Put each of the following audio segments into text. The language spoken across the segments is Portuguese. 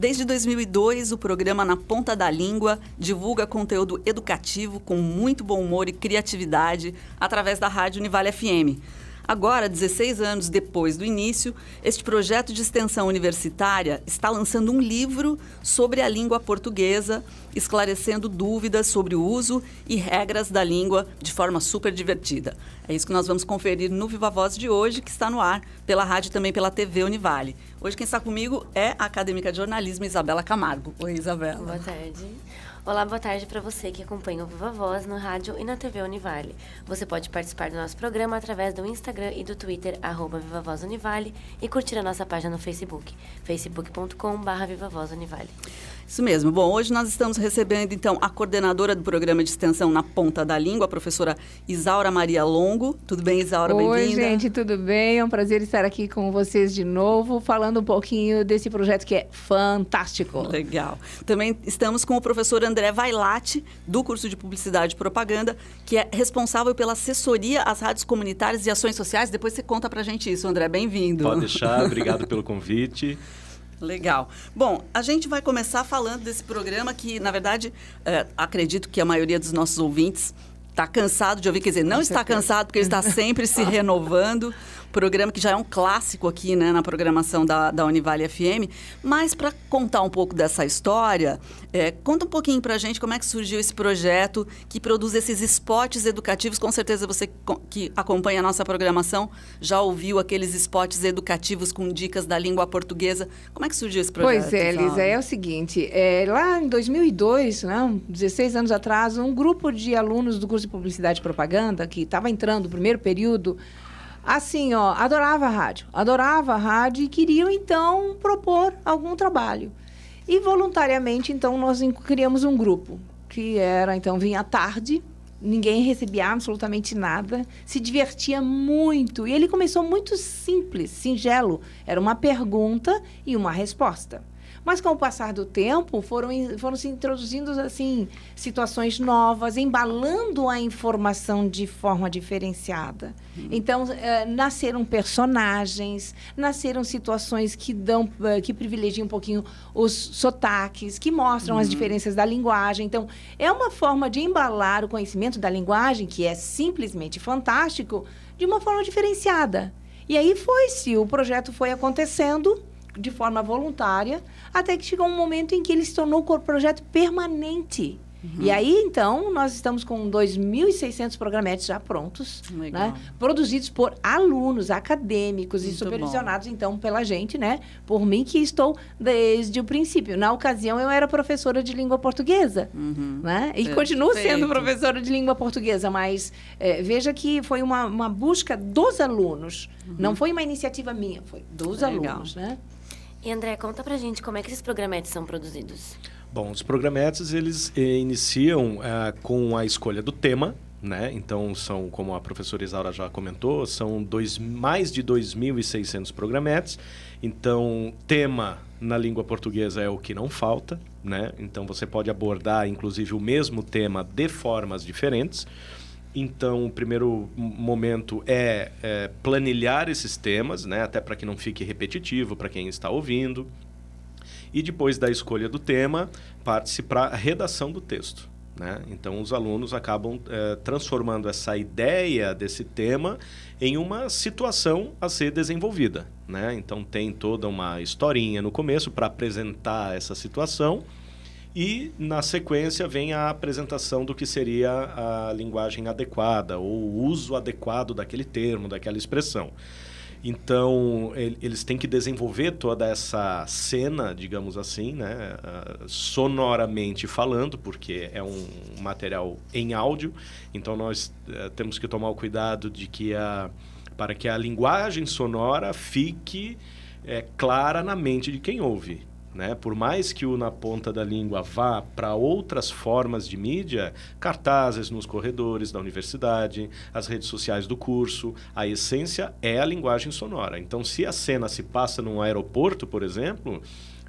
Desde 2002, o programa Na Ponta da Língua divulga conteúdo educativo com muito bom humor e criatividade através da Rádio Univale FM. Agora, 16 anos depois do início, este projeto de extensão universitária está lançando um livro sobre a língua portuguesa, esclarecendo dúvidas sobre o uso e regras da língua de forma super divertida. É isso que nós vamos conferir no Viva Voz de hoje, que está no ar pela rádio e também pela TV Univale. Hoje quem está comigo é a acadêmica de jornalismo Isabela Camargo. Oi, Isabela. Boa tarde. Olá, boa tarde para você que acompanha o Viva Voz no rádio e na TV Univale. Você pode participar do nosso programa através do Instagram e do Twitter, @VivaVozUnivale, e curtir a nossa página no Facebook, facebook.com/VivaVozUnivale. Isso mesmo. Bom, hoje nós estamos recebendo, então, a coordenadora do programa de extensão Na Ponta da Língua, a professora Isaura Maria Longo. Tudo bem, Isaura? Bem-vinda. Oi, gente, tudo bem? É um prazer estar aqui com vocês de novo, falando um pouquinho desse projeto que é fantástico. Legal. Também estamos com o professor André Vailate, do curso de Publicidade e Propaganda, que é responsável pela assessoria às rádios comunitárias e ações sociais. Depois você conta pra gente isso, André. Bem-vindo. Pode deixar. Obrigado pelo convite. Legal. Bom, a gente vai começar falando desse programa que, na verdade, acredito que a maioria dos nossos ouvintes está cansado de ouvir, quer dizer, não está cansado porque ele está sempre se renovando. Programa que já é um clássico aqui, né, na programação da Univale FM. Mas para contar um pouco dessa história, conta um pouquinho para a gente como é que surgiu esse projeto que produz esses spots educativos. Com certeza você que acompanha a nossa programação já ouviu aqueles spots educativos com dicas da língua portuguesa. Como é que surgiu esse projeto? Pois é, Elisa, é o seguinte, lá em 2002, né, 16 anos atrás, um grupo de alunos do curso de Publicidade e Propaganda, que estava entrando no primeiro período, assim, adorava a rádio e queriam, então, propor algum trabalho. E, voluntariamente, então, nós criamos um grupo, que era, então, vinha à tarde, ninguém recebia absolutamente nada, se divertia muito. E ele começou muito simples, singelo. Era uma pergunta e uma resposta. Mas, com o passar do tempo, foram se introduzindo, assim, situações novas, embalando a informação de forma diferenciada. Então, nasceram personagens, nasceram situações que privilegiam um pouquinho os sotaques, que mostram as diferenças da linguagem. Então, é uma forma de embalar o conhecimento da linguagem, que é simplesmente fantástico, de uma forma diferenciada. E aí o projeto foi acontecendo de forma voluntária, até que chegou um momento em que ele se tornou um projeto permanente. E aí, então, nós estamos com 2.600 programetes já prontos, né? Produzidos por alunos acadêmicos e supervisionados, então, pela gente, né? Por mim, que estou desde o princípio. Na ocasião, eu era professora de língua portuguesa, né? E continuo sendo professora de língua portuguesa, mas veja que foi uma busca dos alunos. Não foi uma iniciativa minha, foi dos alunos, né? E, André, conta pra gente como é que esses programetes são produzidos. Bom, os programetes, eles iniciam com a escolha do tema, né? Então, são, como a professora Isaura já comentou, são mais de 2.600 programetes. Então, tema na língua portuguesa é o que não falta, né? Então, você pode abordar, inclusive, o mesmo tema de formas diferentes. Então, o primeiro momento é planilhar esses temas, né? Até para que não fique repetitivo para quem está ouvindo. E depois da escolha do tema, parte-se para a redação do texto, né? Então, os alunos acabam transformando essa ideia desse tema em uma situação a ser desenvolvida, né? Então, tem toda uma historinha no começo para apresentar essa situação. E, na sequência, vem a apresentação do que seria a linguagem adequada, ou o uso adequado daquele termo, daquela expressão. Então, eles têm que desenvolver toda essa cena, digamos assim, né? Sonoramente falando, porque é um material em áudio. Então, nós temos que tomar o cuidado de que para que a linguagem sonora fique clara na mente de quem ouve, né? Por mais que o Na Ponta da Língua vá para outras formas de mídia, cartazes nos corredores da universidade, as redes sociais do curso, a essência é a linguagem sonora. Então, se a cena se passa num aeroporto, por exemplo,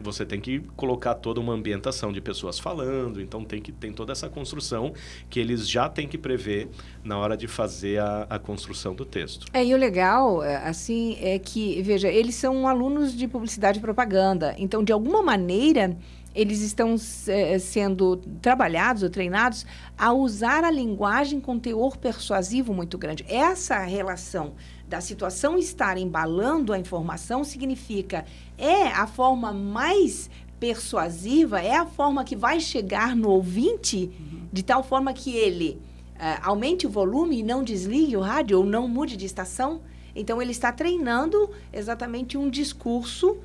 você tem que colocar toda uma ambientação de pessoas falando, então tem toda essa construção que eles já têm que prever na hora de fazer a construção do texto. E o legal, assim, é que, veja, eles são alunos de publicidade e propaganda, então, de alguma maneira, eles estão sendo trabalhados ou treinados a usar a linguagem com teor persuasivo muito grande. Essa relação da situação estar embalando a informação significa a forma mais persuasiva, é a forma que vai chegar no ouvinte, de tal forma que ele aumente o volume e não desligue o rádio ou não mude de estação. Então, ele está treinando exatamente um discurso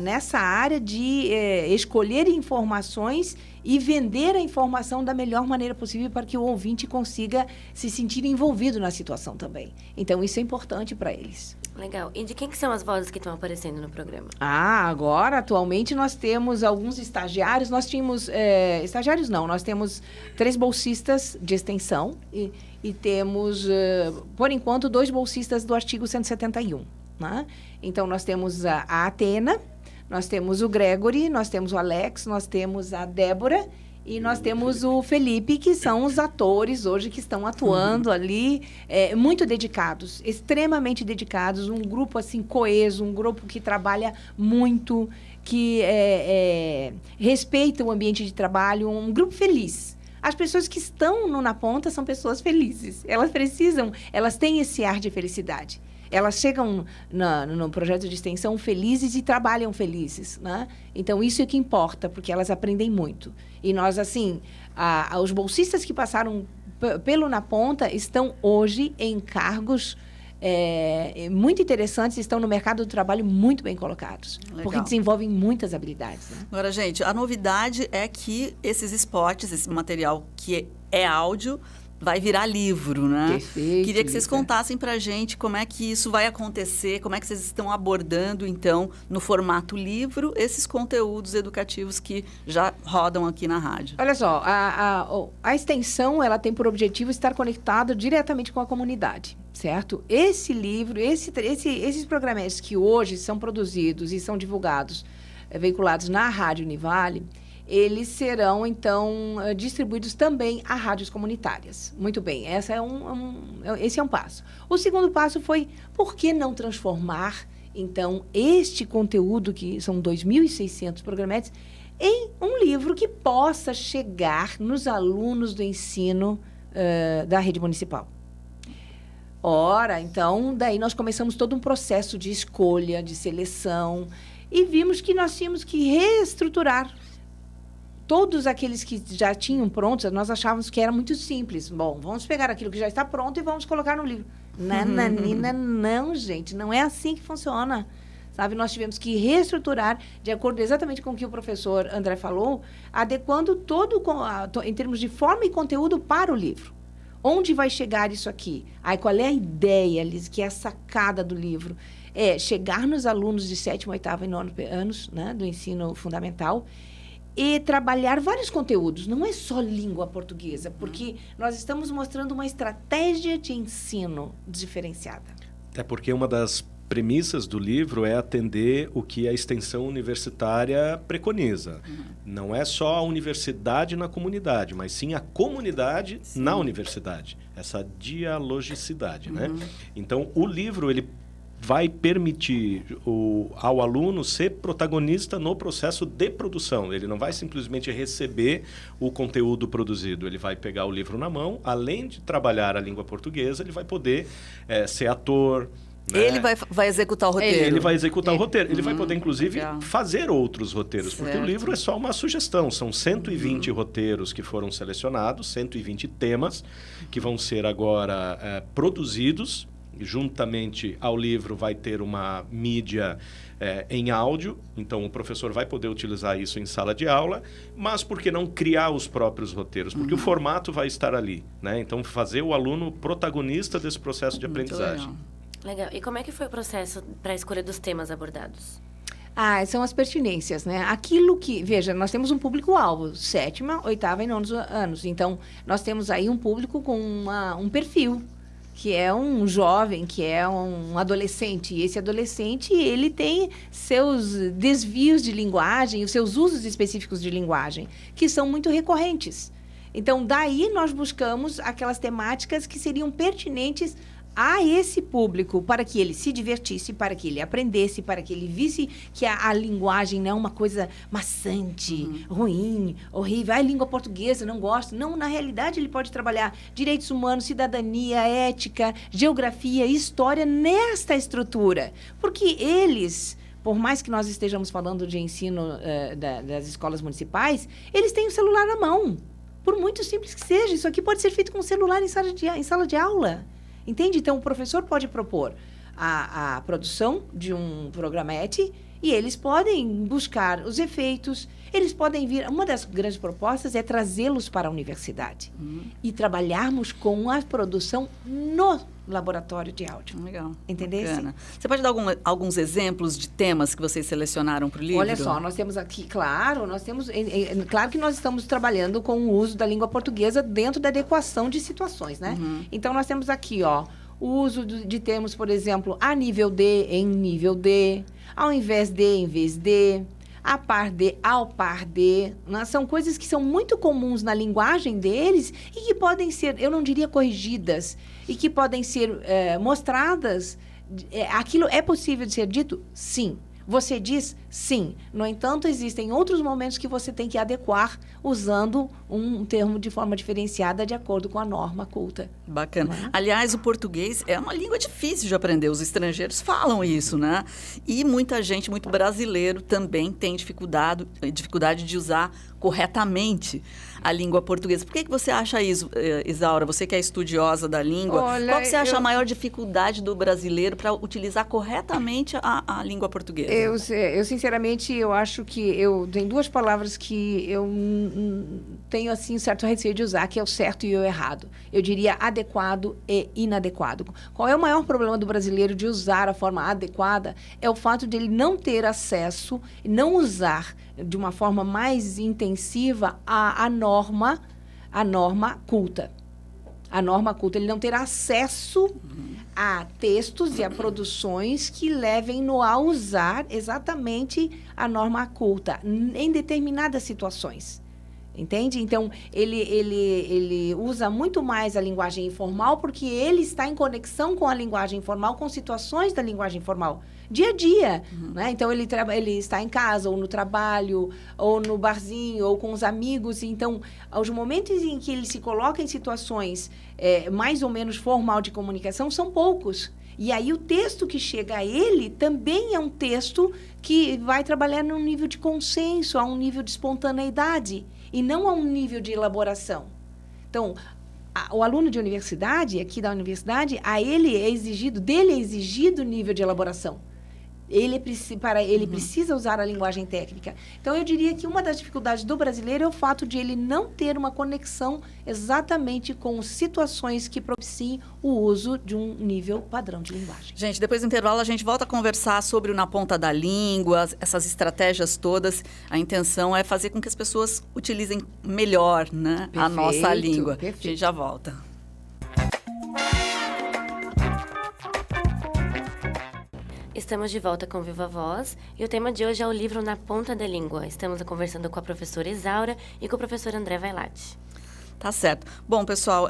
nessa área de escolher informações e vender a informação da melhor maneira possível para que o ouvinte consiga se sentir envolvido na situação também. Então, isso é importante para eles. Legal. E de quem que são as vozes que estão aparecendo no programa? Agora, atualmente, nós temos alguns estagiários. Nós tínhamos... estagiários não, nós temos 3 bolsistas de extensão e temos, por enquanto, 2 bolsistas do artigo 171. Né? Então, nós temos a Atena, nós temos o Gregory, nós temos o Alex, nós temos a Débora e nós temos o Felipe, que são os atores hoje que estão atuando ali, muito dedicados, extremamente dedicados, um grupo assim coeso, um grupo que trabalha muito, que respeita o ambiente de trabalho, um grupo feliz. As pessoas que estão na ponta são pessoas felizes, elas têm esse ar de felicidade. Elas chegam no projeto de extensão felizes e trabalham felizes, né? Então, isso é que importa, porque elas aprendem muito. E nós, assim, os bolsistas que passaram pelo Na Ponta estão hoje em cargos muito interessantes, estão no mercado do trabalho muito bem colocados. Legal. Porque desenvolvem muitas habilidades. Né? Agora, gente, a novidade é que esses spots, esse material que é áudio, vai virar livro, né? Perfeito. Queria que vocês contassem pra gente como é que isso vai acontecer, como é que vocês estão abordando, então, no formato livro, esses conteúdos educativos que já rodam aqui na rádio. Olha só, a extensão, ela tem por objetivo estar conectada diretamente com a comunidade, certo? Esse livro, esses programas que hoje são produzidos e são divulgados, veiculados na Rádio Univale, eles serão, então, distribuídos também a rádios comunitárias. Muito bem, esse é um passo. O segundo passo foi, por que não transformar, então, este conteúdo, que são 2.600 programetes, em um livro que possa chegar nos alunos do ensino da rede municipal? Ora, então, daí nós começamos todo um processo de escolha, de seleção, e vimos que nós tínhamos que reestruturar todos aqueles que já tinham prontos. Nós achávamos que era muito simples. Bom, vamos pegar aquilo que já está pronto e vamos colocar no livro. Nananina, não, gente. Não é assim que funciona. Sabe? Nós tivemos que reestruturar, de acordo exatamente com o que o professor André falou, adequando todo, em termos de forma e conteúdo, para o livro. Onde vai chegar isso aqui? Qual é a ideia, Liz, que é a sacada do livro? É chegar nos alunos de 7º, 8º e 9º anos, né, do ensino fundamental, e trabalhar vários conteúdos. Não é só língua portuguesa, porque nós estamos mostrando uma estratégia de ensino diferenciada. É porque uma das premissas do livro é atender o que a extensão universitária preconiza. Não é só a universidade na comunidade, mas sim a comunidade na universidade. Essa dialogicidade, né? Então, o livro, ele vai permitir ao aluno ser protagonista no processo de produção. Ele não vai simplesmente receber o conteúdo produzido. Ele vai pegar o livro na mão, além de trabalhar a língua portuguesa, ele vai poder ser ator, né? Ele vai executar o roteiro. Ele vai executar o roteiro. Ele vai poder, inclusive, fazer outros roteiros, certo. Porque o livro é só uma sugestão. São 120 roteiros que foram selecionados, 120 temas que vão ser agora produzidos. Juntamente ao livro vai ter uma mídia em áudio, então o professor vai poder utilizar isso em sala de aula, mas por que não criar os próprios roteiros? Porque o formato vai estar ali, né? Então fazer o aluno protagonista desse processo de aprendizagem. Legal. E como é que foi o processo para a escolha dos temas abordados? São as pertinências, né? Aquilo que... Veja, nós temos um público-alvo, 7º, 8º e 9º anos. Então, nós temos aí um público com um perfil, que é um jovem, que é um adolescente. E esse adolescente, ele tem seus desvios de linguagem, os seus usos específicos de linguagem, que são muito recorrentes. Então, daí nós buscamos aquelas temáticas que seriam pertinentes a esse público, para que ele se divertisse, para que ele aprendesse, para que ele visse que a linguagem não é uma coisa maçante, ruim, horrível. A língua portuguesa, não gosto. Não, na realidade, ele pode trabalhar direitos humanos, cidadania, ética, geografia, história nesta estrutura. Porque eles, por mais que nós estejamos falando de ensino das escolas municipais, eles têm o celular na mão. Por muito simples que seja, isso aqui pode ser feito com o celular em sala de aula. Entende? Então, o professor pode propor a produção de um programete e eles podem buscar os efeitos, eles podem vir... Uma das grandes propostas é trazê-los para a universidade e trabalharmos com a produção no laboratório de áudio. Legal. Entendeu? Você pode dar alguns exemplos de temas que vocês selecionaram para o livro? Olha só, nós temos aqui, claro que nós estamos trabalhando com o uso da língua portuguesa dentro da adequação de situações, né? Então, nós temos aqui, ó, o uso de termos, por exemplo, a nível D em nível D, ao invés de em vez de, a par de ao par de, né? São coisas que são muito comuns na linguagem deles e que podem ser, eu não diria corrigidas, e que podem ser mostradas. Aquilo é possível de ser dito? Sim. Você diz sim. No entanto, existem outros momentos que você tem que adequar usando um termo de forma diferenciada de acordo com a norma culta. Bacana. Aliás, o português é uma língua difícil de aprender. Os estrangeiros falam isso, né? E muita gente, muito brasileiro, também tem dificuldade de usar corretamente a língua portuguesa. Por que você acha isso, Isaura? Você que é estudiosa da língua, olha, qual que você acha a maior dificuldade do brasileiro para utilizar corretamente a língua portuguesa? Eu sinceramente, eu acho que tem duas palavras que eu tenho, assim, certo receio de usar, que é o certo e o errado. Eu diria adequado e inadequado. Qual é o maior problema do brasileiro de usar a forma adequada? É o fato de ele não ter acesso, não usar de uma forma mais intensiva a norma culta. A norma culta, ele não ter acesso a textos e a produções que levem-no a usar exatamente a norma culta em determinadas situações. Entende? Então, ele usa muito mais a linguagem informal porque ele está em conexão com a linguagem informal, com situações da linguagem informal, dia a dia. Né? Então, ele está em casa, ou no trabalho, ou no barzinho, ou com os amigos. Então, aos momentos em que ele se coloca em situações mais ou menos formal de comunicação, são poucos. E aí, o texto que chega a ele também é um texto que vai trabalhar num nível de consenso, a um nível de espontaneidade, e não a um nível de elaboração. Então, o aluno de universidade, aqui da universidade, dele é exigido nível de elaboração. Ele precisa usar a linguagem técnica. Então, eu diria que uma das dificuldades do brasileiro é o fato de ele não ter uma conexão exatamente com situações que propiciem o uso de um nível padrão de linguagem. Gente, depois do intervalo, a gente volta a conversar sobre o Na Ponta da Língua, essas estratégias todas. A intenção é fazer com que as pessoas utilizem melhor, né, a nossa língua. Perfeito. A gente já volta. Estamos de volta com Viva Voz e o tema de hoje é o livro Na Ponta da Língua. Estamos conversando com a professora Isaura e com o professor André Vailate. Tá certo. Bom, pessoal,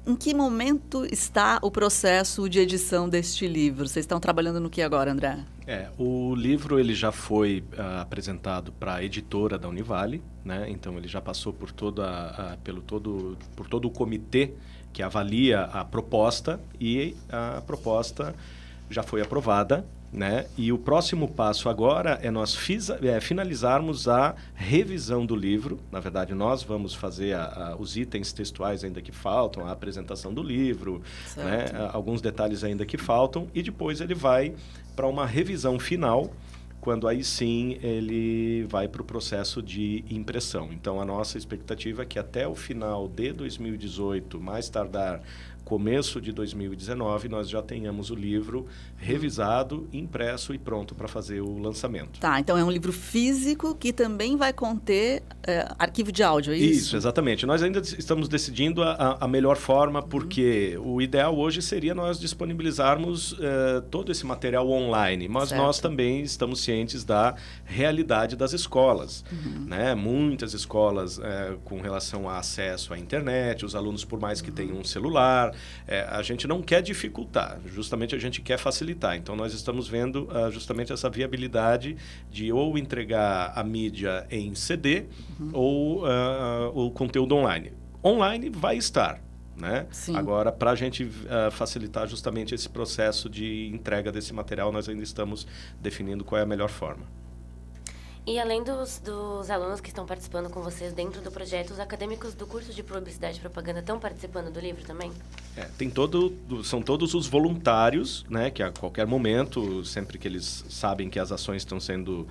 em que momento está o processo de edição deste livro? Vocês estão trabalhando no que agora, André? O livro ele já foi apresentado para a editora da Univale, né? Então ele já passou por todo o comitê que avalia a proposta e a proposta já foi aprovada, né? E o próximo passo agora é nós finalizarmos a revisão do livro. Na verdade, nós vamos fazer os itens textuais ainda que faltam, a apresentação do livro, né? Alguns detalhes ainda que faltam, e depois ele vai para uma revisão final, quando aí sim ele vai para o processo de impressão. Então, a nossa expectativa é que até o final de 2018, mais tardar começo de 2019, nós já tenhamos o livro revisado, impresso e pronto para fazer o lançamento. Tá, então é um livro físico que também vai conter arquivo de áudio, é isso? Isso, exatamente. Nós ainda estamos decidindo a melhor forma, porque o ideal hoje seria nós disponibilizarmos todo esse material online, mas certo. nós também estamos cientes da realidade das escolas. Né? Muitas escolas com relação a acesso à internet, os alunos, por mais que tenham um celular, a gente não quer dificultar, justamente a gente quer facilitar. Então, nós estamos vendo justamente essa viabilidade de ou entregar a mídia em CD ou o conteúdo online. Online vai estar, né? Sim. Agora, para a gente facilitar justamente esse processo de entrega desse material, nós ainda estamos definindo qual é a melhor forma. E além dos alunos que estão participando com vocês dentro do projeto, os acadêmicos do curso de Publicidade e Propaganda estão participando do livro também? São todos os voluntários, né, que a qualquer momento, sempre que eles sabem que as ações estão sendo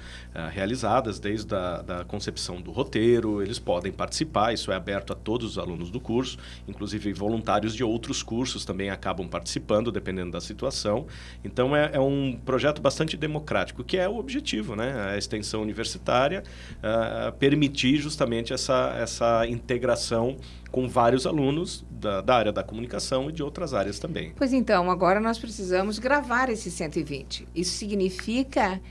realizadas, desde da concepção do roteiro, eles podem participar. Isso é aberto a todos os alunos do curso, inclusive voluntários de outros cursos também acabam participando, dependendo da situação. Então, é um projeto bastante democrático, que é o objetivo, né, a extensão universitária, permitir justamente essa integração com vários alunos da área da comunicação e de outras áreas também. Pois então, agora nós precisamos gravar esses 120. Isso significa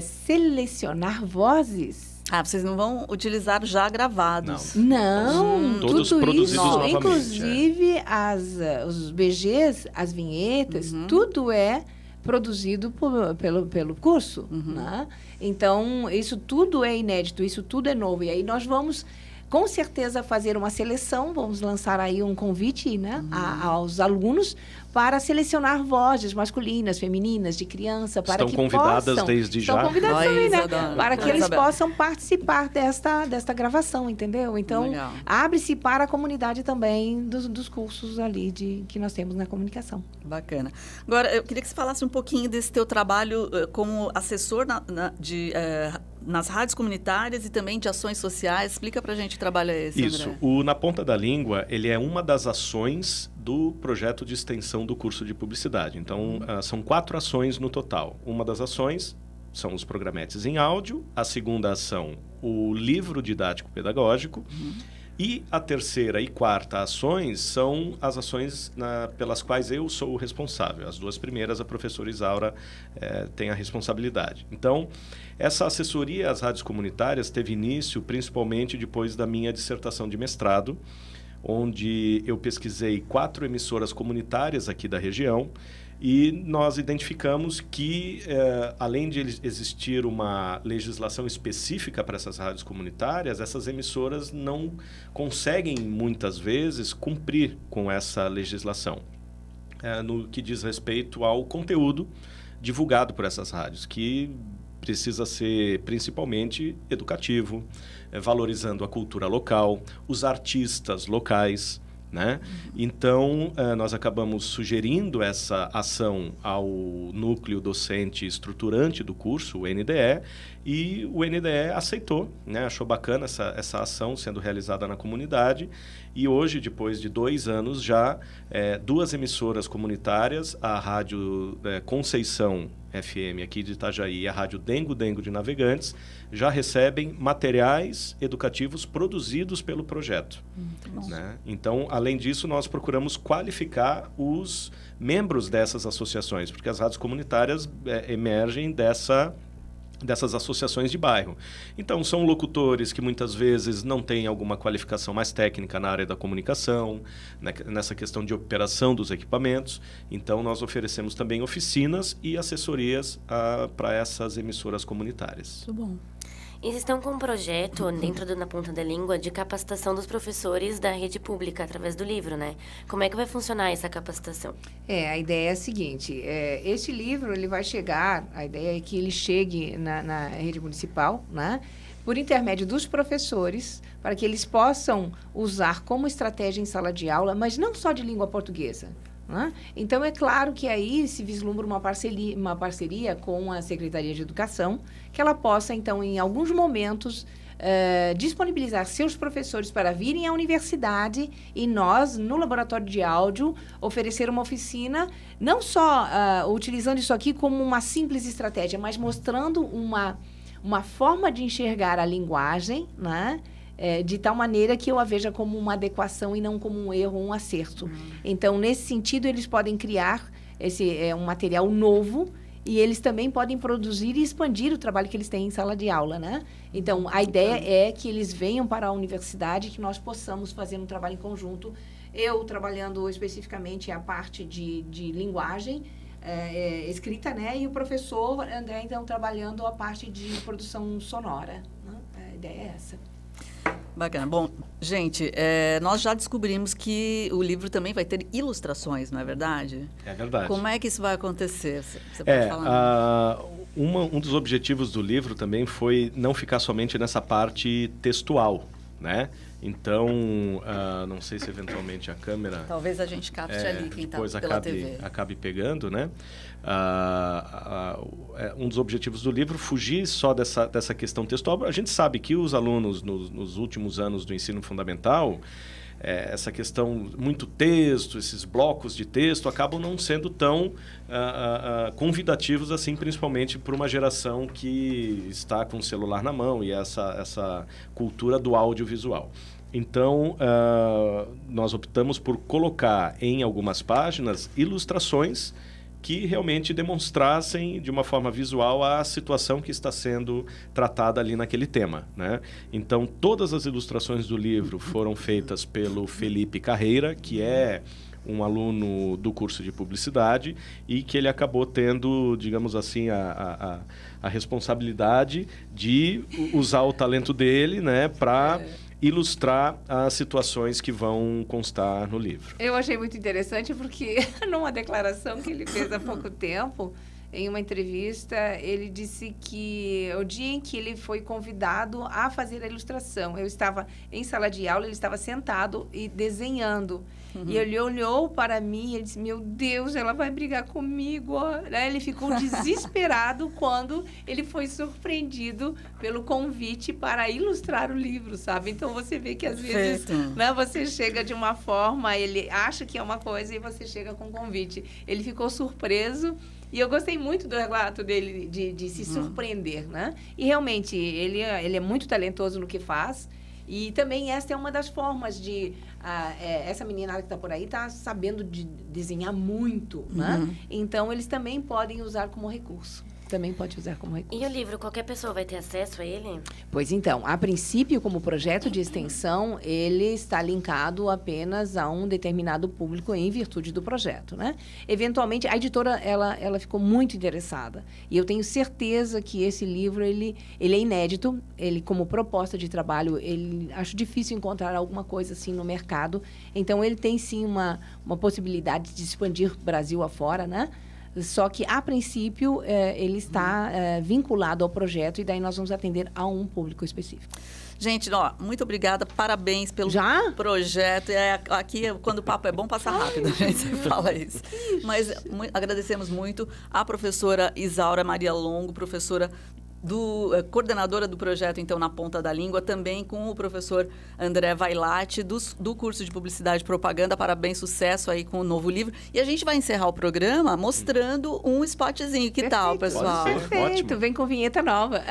selecionar vozes. Ah, vocês não vão utilizar já gravados? Não, todos tudo produzidos isso, novamente. inclusive os BGs, as vinhetas, tudo é produzido pelo curso. Né? Então, isso tudo é inédito, isso tudo é novo. E aí nós vamos, com certeza, fazer uma seleção, vamos lançar aí um convite, né, aos alunos para selecionar vozes masculinas, femininas, de criança, para que convidadas desde já. Estão convidadas também, né? Para que eles Isabela. possam participar desta gravação, entendeu? Então, Legal. abre-se para a comunidade também dos cursos ali que nós temos na comunicação. Bacana. Agora, eu queria que você falasse um pouquinho desse teu trabalho como assessor nas rádios comunitárias e também de ações sociais. Explica pra gente que trabalho é esse, Isso. André. O Na Ponta da Língua, ele é uma das ações do projeto de extensão do curso de publicidade. Então, são 4 ações no total. Uma das ações são os programetes em áudio. A segunda ação, o livro didático pedagógico. E a terceira e quarta ações são as ações pelas quais eu sou o responsável. As 2 primeiras, a professora Isaura tem a responsabilidade. Então, essa assessoria às rádios comunitárias teve início principalmente depois da minha dissertação de mestrado, onde eu pesquisei 4 emissoras comunitárias aqui da região e nós identificamos que, além de existir uma legislação específica para essas rádios comunitárias, essas emissoras não conseguem, muitas vezes, cumprir com essa legislação, no que diz respeito ao conteúdo divulgado por essas rádios, que precisa ser principalmente educativo, valorizando a cultura local, os artistas locais, né? Então, nós acabamos sugerindo essa ação ao núcleo docente estruturante do curso, o NDE, e o NDE aceitou, né? Achou bacana essa ação sendo realizada na comunidade. E hoje, depois de 2 anos já, 2 emissoras comunitárias, a Rádio Conceição FM aqui de Itajaí e a Rádio Dengo Dengo de Navegantes, já recebem materiais educativos produzidos pelo projeto. Né? Então, além disso, nós procuramos qualificar os membros dessas associações, porque as rádios comunitárias emergem dessas associações de bairro. Então, são locutores que muitas vezes não têm alguma qualificação mais técnica na área da comunicação, nessa questão de operação dos equipamentos. Então, nós oferecemos também oficinas e assessorias para essas emissoras comunitárias. Muito bom. E vocês estão com um projeto dentro do Na Ponta da Língua de capacitação dos professores da rede pública através do livro, né? Como é que vai funcionar essa capacitação? A ideia é a seguinte, este livro ele vai chegar, a ideia é que ele chegue na rede municipal, né? Por intermédio dos professores, para que eles possam usar como estratégia em sala de aula, mas não só de língua portuguesa. Né? Então, é claro que aí se vislumbra uma parceria com a Secretaria de Educação, que ela possa, então, em alguns momentos, disponibilizar seus professores para virem à universidade e nós, no laboratório de áudio, oferecer uma oficina, não só utilizando isso aqui como uma simples estratégia, mas mostrando uma forma de enxergar a linguagem, né? De tal maneira que eu a veja como uma adequação e não como um erro ou um acerto. Então, nesse sentido, eles podem criar um material novo e eles também podem produzir e expandir o trabalho que eles têm em sala de aula, né? Então, a ideia é que eles venham para a universidade e que nós possamos fazer um trabalho em conjunto. Eu trabalhando especificamente a parte de linguagem, escrita, né? E o professor André, então, trabalhando a parte de produção sonora, né? A ideia é essa. Bacana. Bom, gente, nós já descobrimos que o livro também vai ter ilustrações, não é verdade? É verdade. Como é que isso vai acontecer? Você pode falar? Um dos objetivos do livro também foi não ficar somente nessa parte textual, né? Então, não sei se eventualmente a câmera... Talvez a gente capte ali quem está depois pela TV. acabe pegando, né? Um dos objetivos do livro, fugir só dessa questão textual. A gente sabe que os alunos, nos últimos anos do ensino fundamental, essa questão, muito texto, esses blocos de texto, acabam não sendo tão convidativos assim, principalmente para uma geração que está com o celular na mão e essa cultura do audiovisual. Então, nós optamos por colocar em algumas páginas ilustrações que realmente demonstrassem de uma forma visual a situação que está sendo tratada ali naquele tema, né? Então, todas as ilustrações do livro foram feitas pelo Felipe Carreira, que é um aluno do curso de publicidade e que ele acabou tendo, digamos assim, a responsabilidade de usar o talento dele, né, para ilustrar as situações que vão constar no livro. Eu achei muito interessante porque, numa declaração que ele fez há pouco tempo, em uma entrevista, ele disse que o dia em que ele foi convidado a fazer a ilustração, eu estava em sala de aula, ele estava sentado e desenhando. E ele olhou para mim e ele disse, meu Deus, ela vai brigar comigo. Né? Ele ficou desesperado quando ele foi surpreendido pelo convite para ilustrar o livro, sabe? Então, você vê que, às vezes, né, você chega de uma forma, ele acha que é uma coisa e você chega com um convite. Ele ficou surpreso. E eu gostei muito do relato dele de se surpreender, né? E, realmente, ele é muito talentoso no que faz. E também essa é uma das formas de... essa meninada que está por aí está sabendo de desenhar muito, né? Então, eles também podem usar como recurso. Também pode usar como recurso. E o livro, qualquer pessoa vai ter acesso a ele? Pois então, a princípio, como projeto de extensão, ele está linkado apenas a um determinado público em virtude do projeto, né? Eventualmente, a editora, ela ficou muito interessada. E eu tenho certeza que esse livro, ele é inédito. Ele, como proposta de trabalho, acho difícil encontrar alguma coisa assim no mercado. Então, ele tem, sim, uma possibilidade de expandir Brasil afora, né? Só que, a princípio, ele está vinculado ao projeto e daí nós vamos atender a um público específico. Gente, muito obrigada, parabéns pelo projeto. Aqui, quando o papo é bom, passa rápido, a gente fala isso. Mas agradecemos muito a professora Isaura Maria Longo, professora coordenadora do projeto, então, Na Ponta da Língua, também com o professor André Vailate, do curso de Publicidade e Propaganda. Parabéns, sucesso aí com o novo livro. E a gente vai encerrar o programa mostrando um spotzinho. Que tal, pessoal? Perfeito, ótimo. Vem com vinheta nova.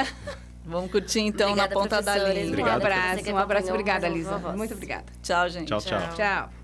Vamos curtir, então, obrigada, Na Ponta da Língua. Um abraço. Obrigada, Lisa. Muito obrigada. Tchau, gente. Tchau. Tchau.